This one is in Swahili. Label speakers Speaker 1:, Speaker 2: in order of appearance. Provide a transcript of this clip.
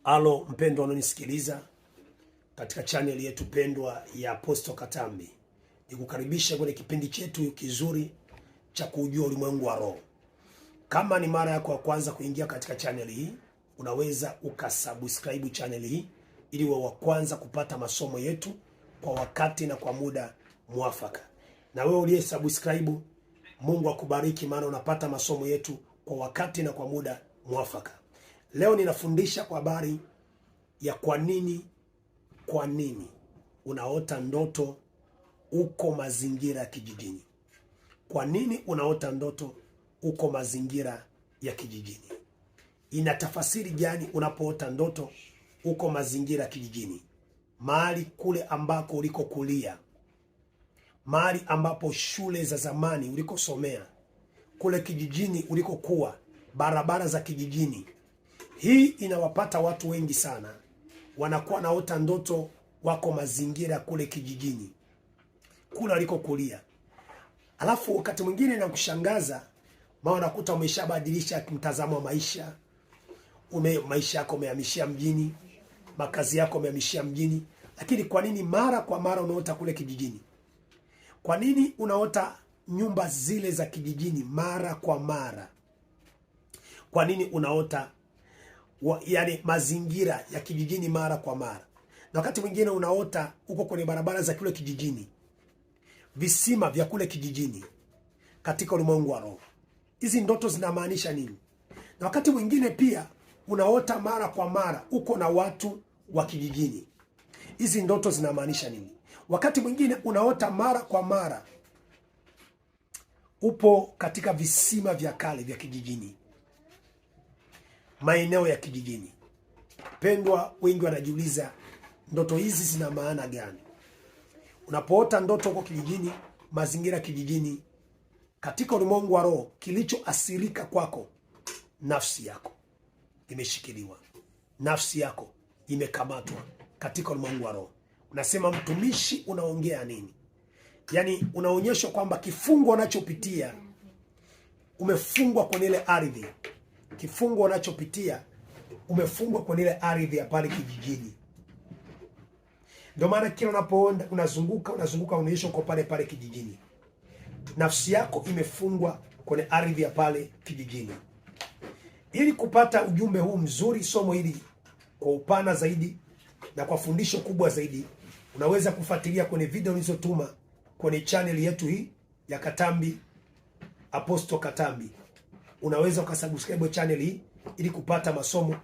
Speaker 1: Halo mpendwa unanisikiliza katika channel yetu pendwa ya Apostle Katambi. Nikukaribisha kwenye kipindi chetu kizuri cha kujua ulimwengu wa roho. Kama ni mara yako ya kwanza kuingia katika channel hii, unaweza ukasubscribe channel hii ili uwe wa kwanza kupata masomo yetu kwa wakati na kwa muda mwafaka. Na wewe uliye subscribe, Mungu akubariki, maana unapata masomo yetu kwa wakati na kwa muda mwafaka. Leo ninafundisha kwa habari ya kwa nini unaota ndoto uko mazingira ya kijijini. Kwa nini unaota ndoto uko mazingira ya kijijini? Ina tafasiri gani unapoota ndoto uko mazingira ya kijijini? Mahali kule ambako ulikokulia, mahali ambapo shule za zamani ulikosomea, kule kijijini ulikokuwa, barabara za kijijini. Hii inawapata watu wengi sana, wanakuwa naota ndoto wako mazingira kule kijijini, kule walikokulia. Alafu wakati mwingine na kushangaza, maana unakuta umeshabadilisha mtazamo wa maisha. Maisha yako umehamishia mjini, makazi yako umehamishia mjini. Lakini kwa nini mara kwa mara unaota kule kijijini? Kwa nini unaota nyumba zile za kijijini mara kwa mara? Kwa nini unaota yani mazingira ya kijijini mara kwa mara? Na wakati mwingine unaota uko kwenye barabara za kule kijijini, visima vya kule kijijini, katika ulimwengu wa roho. Hizi ndoto zinamaanisha nini? Na wakati mwingine pia unaota mara kwa mara uko na watu wa kijijini. Hizi ndoto zinamaanisha nini? Wakati mwingine unaota mara kwa mara upo katika visima vya kale vya kijijini, maeneo ya kijijini. Pendwa, wengi wanajiuliza ndoto hizi zina maana gani? Unapoota ndoto huko kijijini, mazingira kijijini, katika ulimwengu wa roho, kilichoathirika kwako, nafsi yako imeshikiliwa, nafsi yako imekamatwa katika ulimwengu wa roho. Unasema mtumishi, unaongea nini? Yaani unaonyeshwa kwamba kifungo unachopitia, umefungwa kwenye ile ardhi. Kifungo unachopitia umefungwa kwenye ile ardhi ya pale kijijini. Ndio maana kila unapoona unazunguka unaonyeshwa kwa pale kijijini. Nafsi yako imefungwa kwenye ardhi ya pale kijijini. Ili kupata ujumbe huu mzuri, somo hili kwa upana zaidi na kwa fundisho kubwa zaidi, unaweza kufuatilia kwenye video nilizotuma kwenye channel yetu hii ya Katambi, Apostle Katambi. Unaweza ukasubscribe channel hii ili kupata masomo